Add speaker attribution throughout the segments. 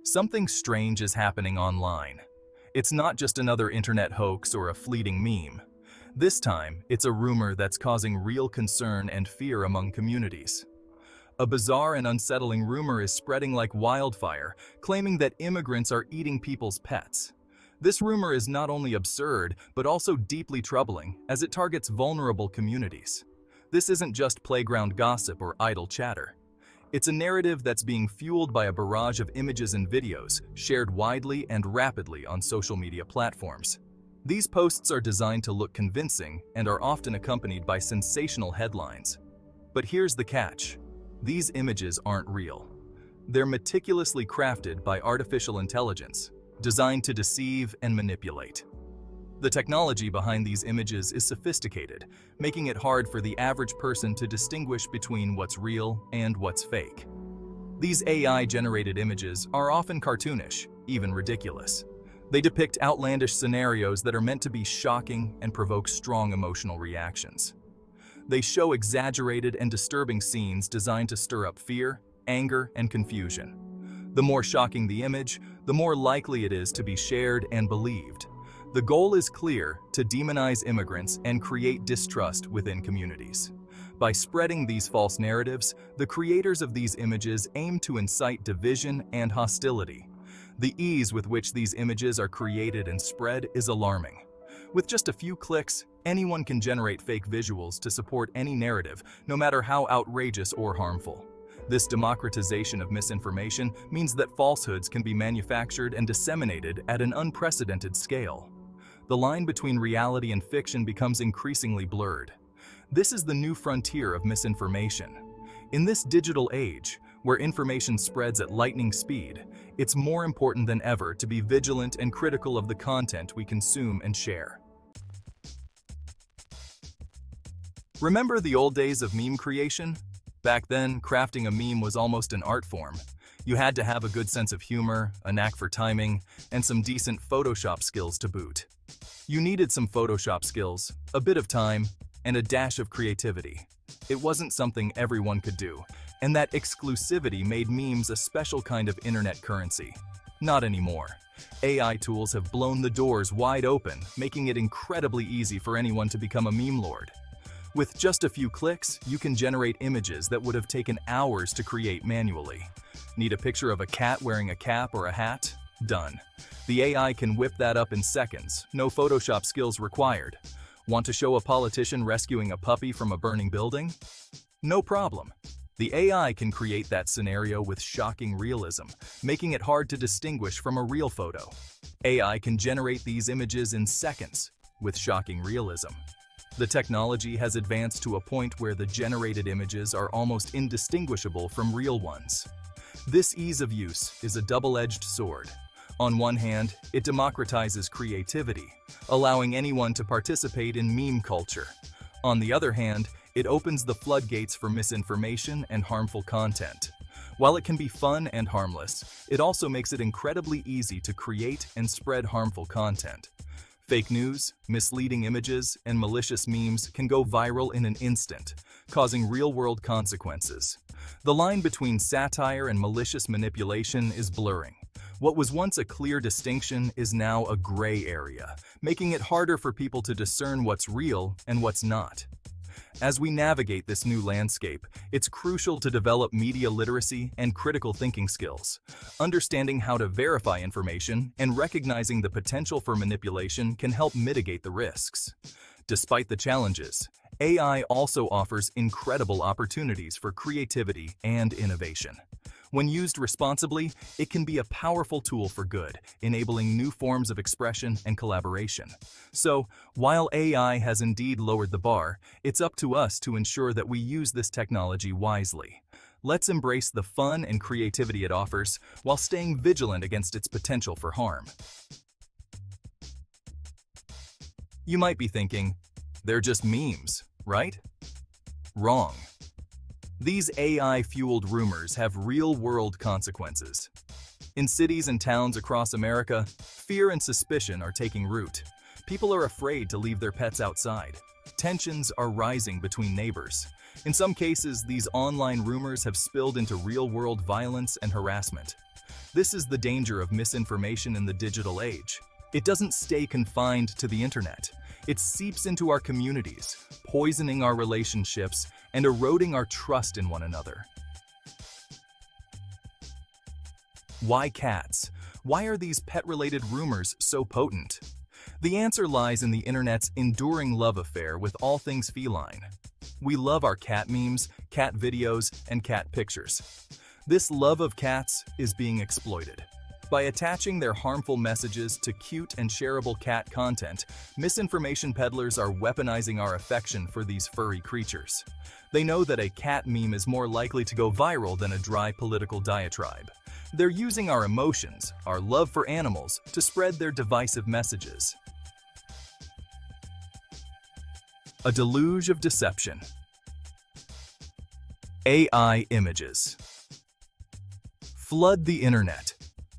Speaker 1: Something strange is happening online. It's not just another internet hoax or a fleeting meme. This time, it's a rumor that's causing real concern and fear among communities. A bizarre and unsettling rumor is spreading like wildfire, claiming that immigrants are eating people's pets. This rumor is not only absurd, but also deeply troubling, as it targets vulnerable communities. This isn't just playground gossip or idle chatter. It's a narrative that's being fueled by a barrage of images and videos, shared widely and rapidly on social media platforms. These posts are designed to look convincing and are often accompanied by sensational headlines. But here's the catch. These images aren't real. They're meticulously crafted by artificial intelligence, designed to deceive and manipulate. The technology behind these images is sophisticated, making it hard for the average person to distinguish between what's real and what's fake. These AI-generated images are often cartoonish, even ridiculous. They depict outlandish scenarios that are meant to be shocking and provoke strong emotional reactions. They show exaggerated and disturbing scenes designed to stir up fear, anger, and confusion. The more shocking the image, the more likely it is to be shared and believed. The goal is clear: to demonize immigrants and create distrust within communities. By spreading these false narratives, the creators of these images aim to incite division and hostility. The ease with which these images are created and spread is alarming. With just a few clicks, anyone can generate fake visuals to support any narrative, no matter how outrageous or harmful. This democratization of misinformation means that falsehoods can be manufactured and disseminated at an unprecedented scale. The line between reality and fiction becomes increasingly blurred. This is the new frontier of misinformation. In this digital age, where information spreads at lightning speed, it's more important than ever to be vigilant and critical of the content we consume and share. Remember the old days of meme creation? Back then, crafting a meme was almost an art form. You had to have a good sense of humor, a knack for timing, and some decent Photoshop skills to boot. You needed some Photoshop skills, a bit of time, and a dash of creativity. It wasn't something everyone could do, and that exclusivity made memes a special kind of internet currency. Not anymore. AI tools have blown the doors wide open, making it incredibly easy for anyone to become a meme lord. With just a few clicks, you can generate images that would have taken hours to create manually. Need a picture of a cat wearing a cap or a hat? Done. The AI can whip that up in seconds, no Photoshop skills required. Want to show a politician rescuing a puppy from a burning building? No problem. The AI can create that scenario with shocking realism, making it hard to distinguish from a real photo. AI can generate these images in seconds, with shocking realism. The technology has advanced to a point where the generated images are almost indistinguishable from real ones. This ease of use is a double-edged sword. On one hand, it democratizes creativity, allowing anyone to participate in meme culture. On the other hand, it opens the floodgates for misinformation and harmful content. While it can be fun and harmless, it also makes it incredibly easy to create and spread harmful content. Fake news, misleading images, and malicious memes can go viral in an instant, causing real-world consequences. The line between satire and malicious manipulation is blurring. What was once a clear distinction is now a gray area, making it harder for people to discern what's real and what's not. As we navigate this new landscape, it's crucial to develop media literacy and critical thinking skills. Understanding how to verify information and recognizing the potential for manipulation can help mitigate the risks. Despite the challenges, AI also offers incredible opportunities for creativity and innovation. When used responsibly, it can be a powerful tool for good, enabling new forms of expression and collaboration. So, while AI has indeed lowered the bar, it's up to us to ensure that we use this technology wisely. Let's embrace the fun and creativity it offers, while staying vigilant against its potential for harm. You might be thinking, they're just memes, right? Wrong. These AI-fueled rumors have real-world consequences. In cities and towns across America, fear and suspicion are taking root. People are afraid to leave their pets outside. Tensions are rising between neighbors. In some cases, these online rumors have spilled into real-world violence and harassment. This is the danger of misinformation in the digital age. It doesn't stay confined to the internet. It seeps into our communities, poisoning our relationships and eroding our trust in one another. Why cats? Why are these pet-related rumors so potent? The answer lies in the internet's enduring love affair with all things feline. We love our cat memes, cat videos, and cat pictures. This love of cats is being exploited. By attaching their harmful messages to cute and shareable cat content, misinformation peddlers are weaponizing our affection for these furry creatures. They know that a cat meme is more likely to go viral than a dry political diatribe. They're using our emotions, our love for animals, to spread their divisive messages. A deluge of deception. AI images flood the internet.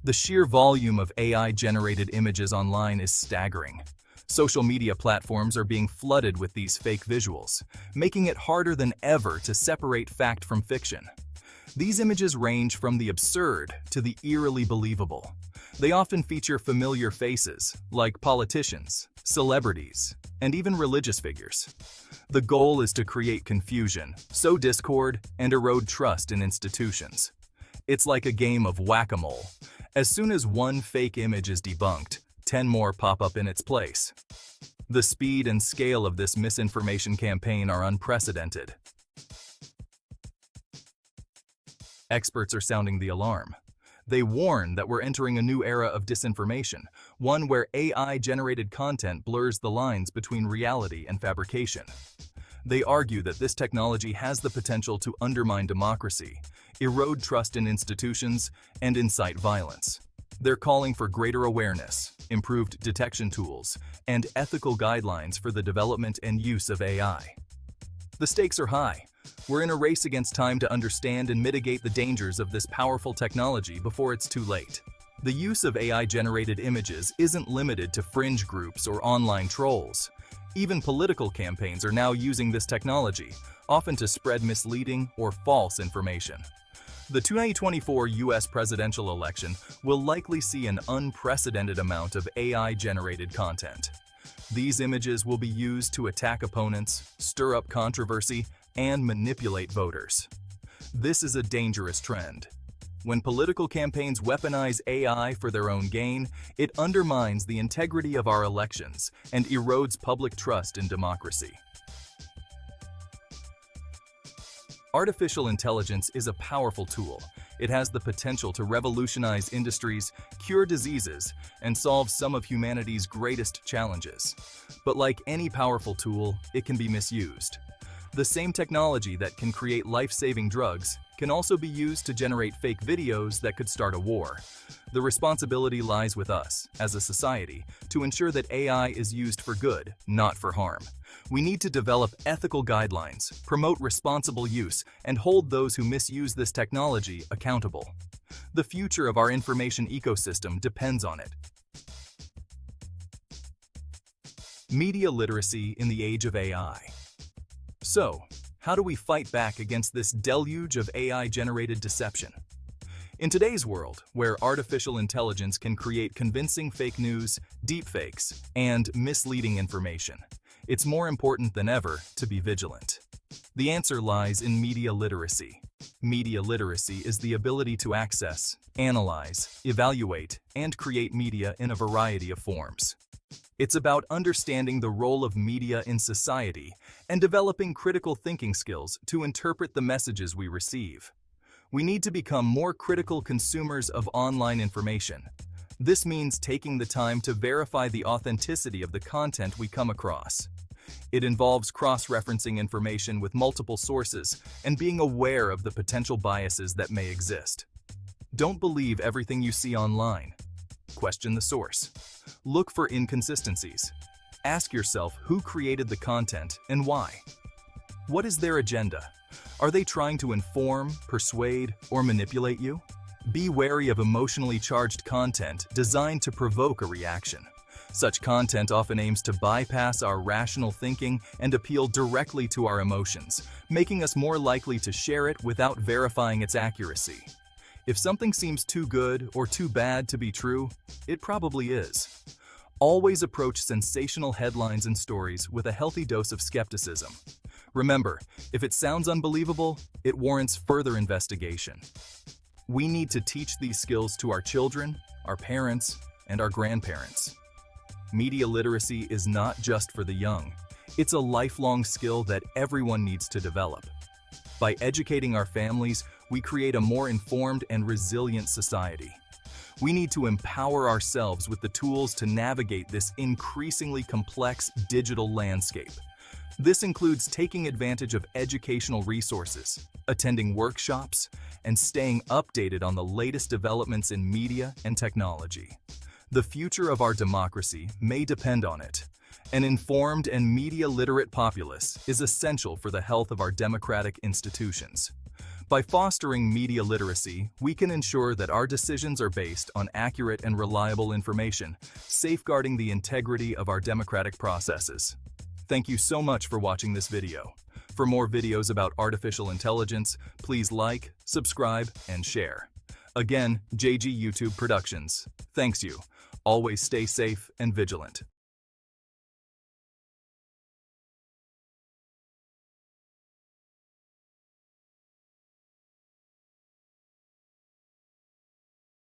Speaker 1: The sheer volume of AI-generated images online is staggering. Social media platforms are being flooded with these fake visuals, making it harder than ever to separate fact from fiction. These images range from the absurd to the eerily believable. They often feature familiar faces, like politicians, celebrities, and even religious figures. The goal is to create confusion, sow discord, and erode trust in institutions. It's like a game of whack-a-mole. As soon as one fake image is debunked, 10 more pop up in its place. The speed and scale of this misinformation campaign are unprecedented. Experts are sounding the alarm. They warn that we're entering a new era of disinformation, one where AI-generated content blurs the lines between reality and fabrication. They argue that this technology has the potential to undermine democracy, erode trust in institutions, and incite violence. They're calling for greater awareness, improved detection tools, and ethical guidelines for the development and use of AI. The stakes are high. We're in a race against time to understand and mitigate the dangers of this powerful technology before it's too late. The use of AI-generated images isn't limited to fringe groups or online trolls. Even political campaigns are now using this technology, often to spread misleading or false information. The 2024 U.S. presidential election will likely see an unprecedented amount of AI-generated content. These images will be used to attack opponents, stir up controversy, and manipulate voters. This is a dangerous trend. When political campaigns weaponize AI for their own gain, it undermines the integrity of our elections and erodes public trust in democracy. Artificial intelligence is a powerful tool. It has the potential to revolutionize industries, cure diseases, and solve some of humanity's greatest challenges. But like any powerful tool, it can be misused. The same technology that can create life-saving drugs can also be used to generate fake videos that could start a war. The responsibility lies with us, as a society, to ensure that AI is used for good, not for harm. We need to develop ethical guidelines, promote responsible use, and hold those who misuse this technology accountable. The future of our information ecosystem depends on it. Media literacy in the age of AI. So, how do we fight back against this deluge of AI-generated deception? In today's world, where artificial intelligence can create convincing fake news, deepfakes, and misleading information, it's more important than ever to be vigilant. The answer lies in media literacy. Media literacy is the ability to access, analyze, evaluate, and create media in a variety of forms. It's about understanding the role of media in society and developing critical thinking skills to interpret the messages we receive. We need to become more critical consumers of online information. This means taking the time to verify the authenticity of the content we come across. It involves cross-referencing information with multiple sources and being aware of the potential biases that may exist. Don't believe everything you see online. Question the source. Look for inconsistencies. Ask yourself who created the content and why. What is their agenda? Are they trying to inform, persuade, or manipulate you? Be wary of emotionally charged content designed to provoke a reaction. Such content often aims to bypass our rational thinking and appeal directly to our emotions, making us more likely to share it without verifying its accuracy. If something seems too good or too bad to be true, it probably is. Always approach sensational headlines and stories with a healthy dose of skepticism. Remember, if it sounds unbelievable, it warrants further investigation. We need to teach these skills to our children, our parents, and our grandparents. Media literacy is not just for the young. It's a lifelong skill that everyone needs to develop. By educating our families, we create a more informed and resilient society. We need to empower ourselves with the tools to navigate this increasingly complex digital landscape. This includes taking advantage of educational resources, attending workshops, and staying updated on the latest developments in media and technology. The future of our democracy may depend on it. An informed and media-literate populace is essential for the health of our democratic institutions. By fostering media literacy, we can ensure that our decisions are based on accurate and reliable information, safeguarding the integrity of our democratic processes. Thank you so much for watching this video. For more videos about artificial intelligence, please like, subscribe, and share. Again, JG YouTube Productions. Thanks you. Always stay safe and vigilant.